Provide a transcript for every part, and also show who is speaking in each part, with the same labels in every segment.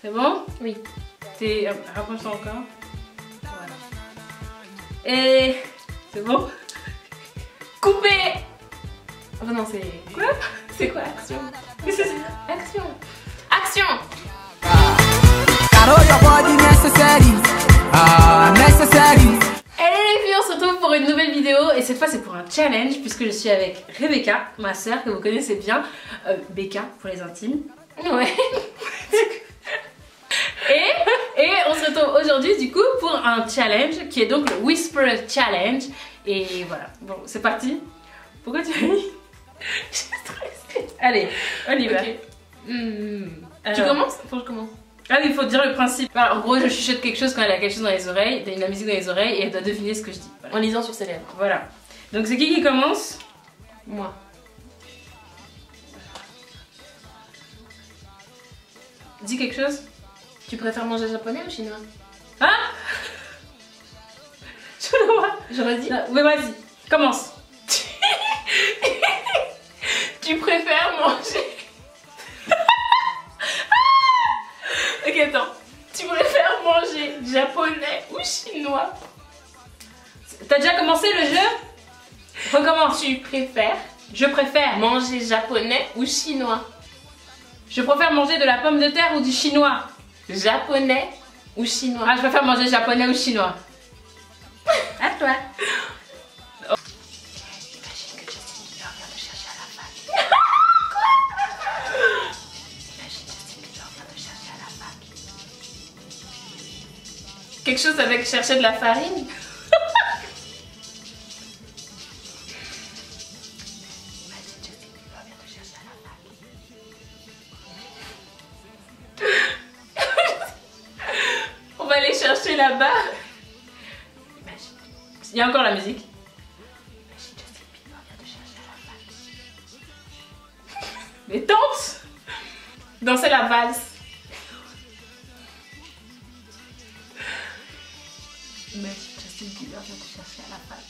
Speaker 1: C'est bon?
Speaker 2: Oui.
Speaker 1: Rapproche-toi encore. Voilà. Et c'est bon?
Speaker 2: Couper! Oh non, c'est...
Speaker 1: Quoi?
Speaker 2: C'est quoi action?
Speaker 1: Qu'est-ce que c'est?
Speaker 2: Action! Action!
Speaker 1: Hello les filles, on se retrouve pour une nouvelle vidéo et cette fois c'est pour un challenge puisque je suis avec Rebecca, ma soeur que vous connaissez bien, Becca pour les intimes.
Speaker 2: Ouais.
Speaker 1: Et on se retrouve aujourd'hui du coup pour un challenge qui est donc le Whisper Challenge. Et voilà, bon c'est parti. Pourquoi tu ris?
Speaker 2: Je suis stressée.
Speaker 1: Allez, on y va.
Speaker 2: Okay.
Speaker 1: Alors...
Speaker 2: Tu commences? Faut que je commence.
Speaker 1: Ah oui, il faut dire le principe. Alors, en gros, je chuchote quelque chose quand elle a quelque chose dans les oreilles, de la musique dans les oreilles et elle doit deviner ce que je dis. Voilà.
Speaker 2: En lisant sur ses lèvres.
Speaker 1: Voilà. Donc c'est qui commence?
Speaker 2: Moi.
Speaker 1: Dis quelque chose.
Speaker 2: Tu préfères manger japonais ou chinois?
Speaker 1: Hein? Je le vois.
Speaker 2: J'aurais dit.
Speaker 1: Oui, vas-y. Commence.
Speaker 2: Tu préfères manger... Ok, attends. Tu préfères manger japonais ou chinois?
Speaker 1: T'as déjà commencé le jeu? Recommence.
Speaker 2: Tu préfères
Speaker 1: Je préfère.
Speaker 2: manger japonais ou chinois?
Speaker 1: Je préfère manger de la pomme de terre ou du chinois?
Speaker 2: Japonais ou chinois?
Speaker 1: Ah, je préfère manger japonais ou chinois. À toi.
Speaker 2: Imagine que Justin Bieber vient te chercher à la fac. Imagine Justin Bieber vient te chercher à la fac. Quelque chose avec chercher de la farine? Imagine Justin Bieber vient te chercher à la fac. On va aller chercher là-bas. Imagine.
Speaker 1: Il y a encore la musique.
Speaker 2: Imagine Justin Bieber vient te chercher à la fac.
Speaker 1: Mais tente.
Speaker 2: Danser la valse.
Speaker 1: Imagine Justin Bieber vient te chercher à la fac.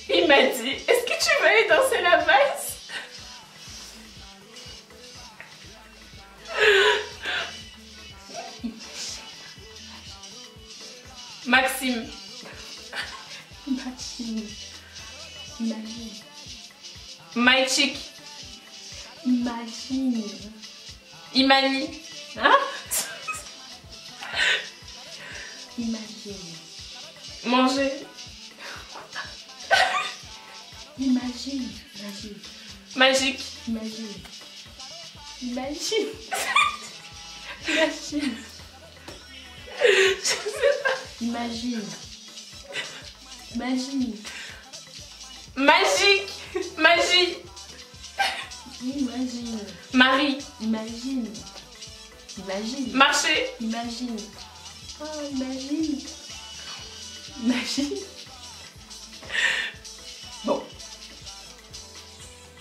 Speaker 2: Il m'a dit, est-ce que tu veux aller danser la valse? Maxime.
Speaker 1: Imagine. Imagine.
Speaker 2: My chick.
Speaker 1: Imagine.
Speaker 2: Imani.
Speaker 1: Hein? Imagine.
Speaker 2: Manger.
Speaker 1: Imagine. Imagine.
Speaker 2: Magique.
Speaker 1: Imagine. Imagine. Imagine.
Speaker 2: Je sais pas.
Speaker 1: Imagine. Imagine.
Speaker 2: Magique. Magie.
Speaker 1: Imagine.
Speaker 2: Marie.
Speaker 1: Imagine. Imagine.
Speaker 2: Marcher.
Speaker 1: Imagine. Oh, imagine. Imagine. Bon.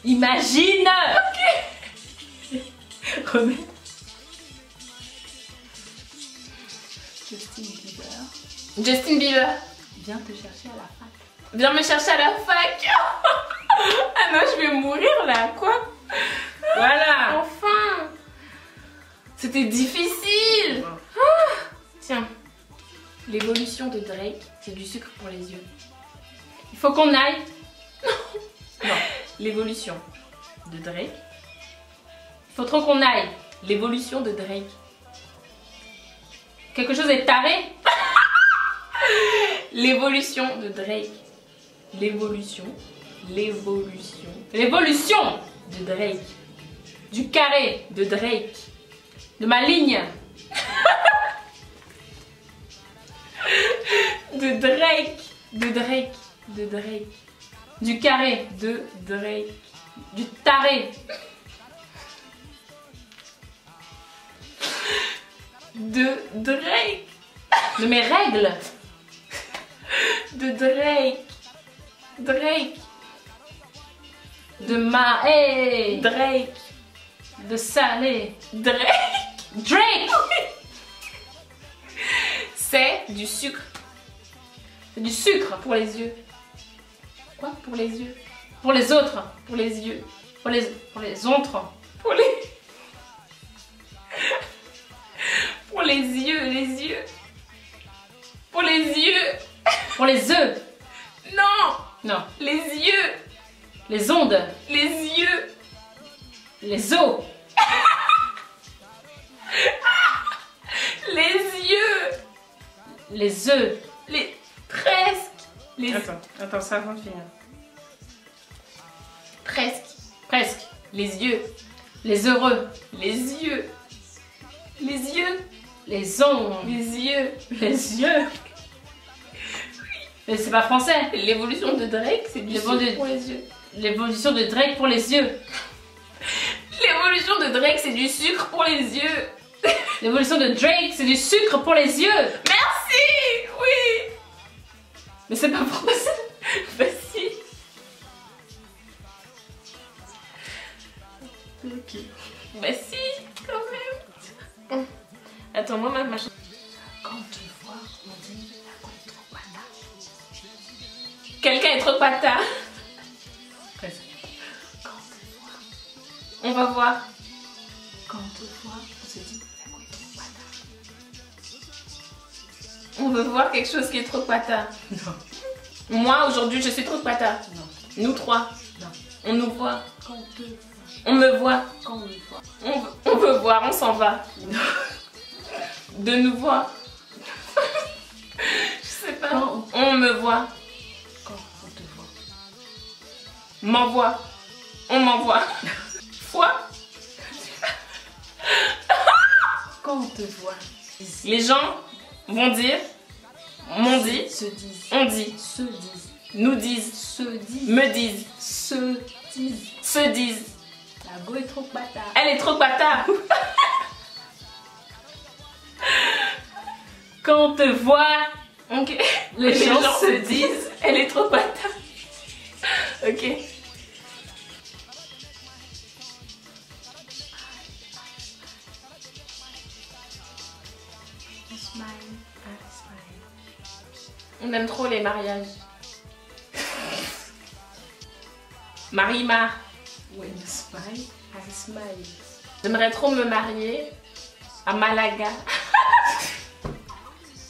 Speaker 1: Imagine.
Speaker 2: Ok.
Speaker 1: Remets. Justin Bieber
Speaker 2: Justin Bieber.
Speaker 1: vient te chercher à la fac.
Speaker 2: Viens me chercher à la fac. Ah non, je vais mourir là. Quoi?
Speaker 1: Voilà.
Speaker 2: Enfin. C'était difficile. Ah. Tiens. L'évolution de Drake, c'est du sucre pour les yeux.
Speaker 1: Il faut qu'on aille.
Speaker 2: Non. L'évolution de Drake.
Speaker 1: Il faut trop qu'on aille.
Speaker 2: L'évolution de Drake.
Speaker 1: Quelque chose est taré.
Speaker 2: L'évolution de Drake. L'évolution. L'évolution
Speaker 1: L'évolution
Speaker 2: de Drake.
Speaker 1: du carré,
Speaker 2: De Drake.
Speaker 1: de ma ligne.
Speaker 2: De Drake. De Drake. De Drake.
Speaker 1: Du carré,
Speaker 2: De Drake.
Speaker 1: du taré.
Speaker 2: De Drake.
Speaker 1: De mes règles.
Speaker 2: De Drake. Drake.
Speaker 1: De ma haie.
Speaker 2: Drake.
Speaker 1: De salé.
Speaker 2: Drake.
Speaker 1: Drake.
Speaker 2: C'est du sucre
Speaker 1: C'est du sucre.
Speaker 2: pour les yeux.
Speaker 1: Quoi?
Speaker 2: Pour les yeux.
Speaker 1: Pour les autres.
Speaker 2: Pour les yeux.
Speaker 1: Pour les autres.
Speaker 2: Pour les... les yeux, les yeux. Pour les yeux.
Speaker 1: Pour les œufs.
Speaker 2: Non.
Speaker 1: Non.
Speaker 2: Les yeux.
Speaker 1: Les ondes.
Speaker 2: Les yeux.
Speaker 1: Les os.
Speaker 2: Les yeux.
Speaker 1: Les œufs.
Speaker 2: Les... Presque. Les...
Speaker 1: Attends, ça va finir.
Speaker 2: Presque.
Speaker 1: Presque.
Speaker 2: Les yeux.
Speaker 1: Les heureux.
Speaker 2: Les yeux. Les yeux.
Speaker 1: Les ondes.
Speaker 2: Les yeux.
Speaker 1: Les yeux. Mais c'est pas français.
Speaker 2: L'évolution de Drake, c'est du sucre pour les yeux.
Speaker 1: L'évolution de Drake pour les yeux.
Speaker 2: L'évolution de Drake, c'est du sucre pour les yeux.
Speaker 1: L'évolution de Drake, c'est du sucre pour les yeux.
Speaker 2: Merci. Oui.
Speaker 1: Mais c'est pas français.
Speaker 2: Bah si.
Speaker 1: Ok.
Speaker 2: Bah si, quand même. Attends, moi ma chanson.
Speaker 1: Quand on te voit, on dit la quoi est trop pata.
Speaker 2: Quelqu'un est trop pata.
Speaker 1: Presque. Quand on te voit.
Speaker 2: On va voir.
Speaker 1: Quand on te voit, on se dit la quoi est trop pata.
Speaker 2: On veut voir quelque chose qui est trop pata.
Speaker 1: Non.
Speaker 2: Moi aujourd'hui je suis trop pata.
Speaker 1: Non.
Speaker 2: Nous trois.
Speaker 1: Non.
Speaker 2: On nous voit.
Speaker 1: Quand on te voit.
Speaker 2: On me voit.
Speaker 1: Quand on le voit.
Speaker 2: On veut voir, on s'en va.
Speaker 1: Non.
Speaker 2: De nous voir. Je sais pas.
Speaker 1: Quand
Speaker 2: On me voit.
Speaker 1: Quand on te voit.
Speaker 2: M'envoie. On m'envoie. Foi.
Speaker 1: Quand on te voit.
Speaker 2: Les gens vont dire. M'ont dit.
Speaker 1: Se disent.
Speaker 2: On dit.
Speaker 1: Se disent.
Speaker 2: Nous disent.
Speaker 1: Se disent.
Speaker 2: Me disent.
Speaker 1: Se disent.
Speaker 2: Se disent.
Speaker 1: La go est trop pata.
Speaker 2: Elle est trop pata.
Speaker 1: Quand on te voit.
Speaker 2: Ok.
Speaker 1: Les gens
Speaker 2: se disent. Elle est trop pata. Ok.
Speaker 1: Smile, I smile.
Speaker 2: On aime trop les mariages. Marie-Mar.
Speaker 1: When you smile, I smile.
Speaker 2: J'aimerais trop me marier à Malaga.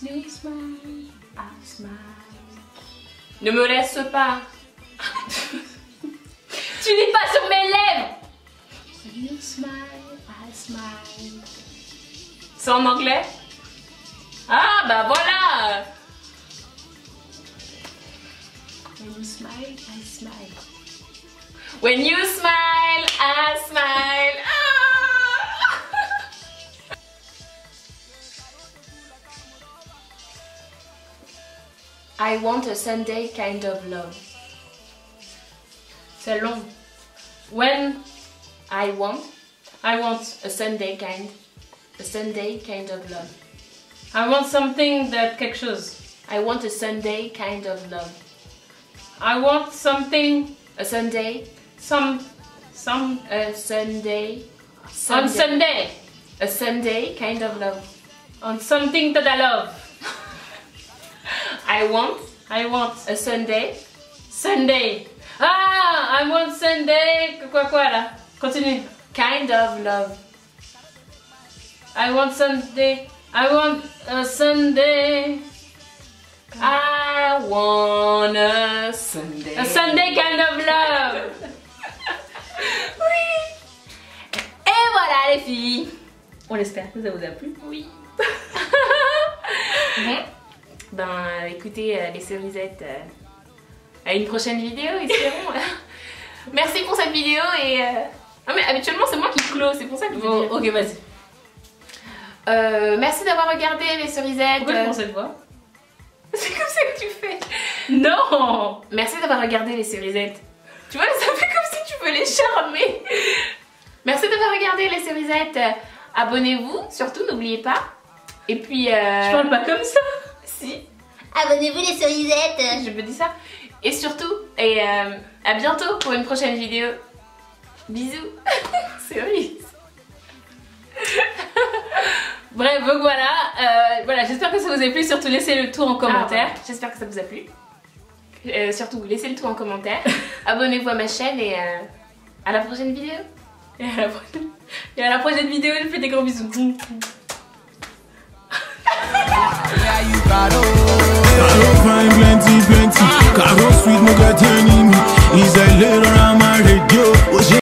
Speaker 1: You smile, I smile.
Speaker 2: Ne me laisse pas.
Speaker 1: Tu lis pas sur mes lèvres. When you smile, I smile.
Speaker 2: C'est en anglais? Ah bah voilà.
Speaker 1: When you smile, I smile.
Speaker 2: When you smile, I smile. Ah. I want a Sunday kind of love.
Speaker 1: C'est long. When
Speaker 2: I want
Speaker 1: I want
Speaker 2: a Sunday kind of love.
Speaker 1: I want something that quelque chose.
Speaker 2: I want a Sunday kind of love.
Speaker 1: I want something
Speaker 2: A Sunday,
Speaker 1: some
Speaker 2: a Sunday,
Speaker 1: on Sunday.
Speaker 2: a Sunday kind of love.
Speaker 1: On something that I love.
Speaker 2: I want
Speaker 1: I want
Speaker 2: a Sunday,
Speaker 1: Sunday. Ah, I want Sunday. Quoi là? Continue.
Speaker 2: kind of love.
Speaker 1: I want Sunday. I want a Sunday.
Speaker 2: I want a Sunday.
Speaker 1: A Sunday kind of love.
Speaker 2: Oui. Et voilà les filles.
Speaker 1: On l'espère que ça vous a plu.
Speaker 2: Oui. Bon. Ben écoutez les cerisettes. À une prochaine vidéo, espérons. Merci pour cette vidéo et... Ah mais habituellement c'est moi qui clôt, c'est pour ça que je veux dire.
Speaker 1: Ok, vas-y.
Speaker 2: Merci d'avoir regardé les cerisettes.
Speaker 1: Pourquoi je prends cette voix?
Speaker 2: C'est comme ça que tu fais.
Speaker 1: Non.
Speaker 2: Merci d'avoir regardé les cerisettes. Tu vois, ça fait comme si tu veux les charmer. Merci d'avoir regardé les cerisettes. Abonnez-vous, surtout n'oubliez pas. Et puis...
Speaker 1: Je parle pas comme ça.
Speaker 2: Si,
Speaker 3: Abonnez-vous les cerisettes.
Speaker 2: je me dis ça. Et surtout, à bientôt pour une prochaine vidéo. Bisous. Cerise.
Speaker 1: Bref, donc voilà, j'espère que ça vous a plu. Surtout laissez le tout en commentaire.
Speaker 2: Ah, ouais. J'espère que ça vous a plu. Surtout, laissez le tout en commentaire. Abonnez-vous à ma chaîne et à la prochaine vidéo.
Speaker 1: Et à la prochaine vidéo, je vous fais des gros bisous.
Speaker 4: Caro fine plenty, plenty. Caro sweet, no get enemy. Is a little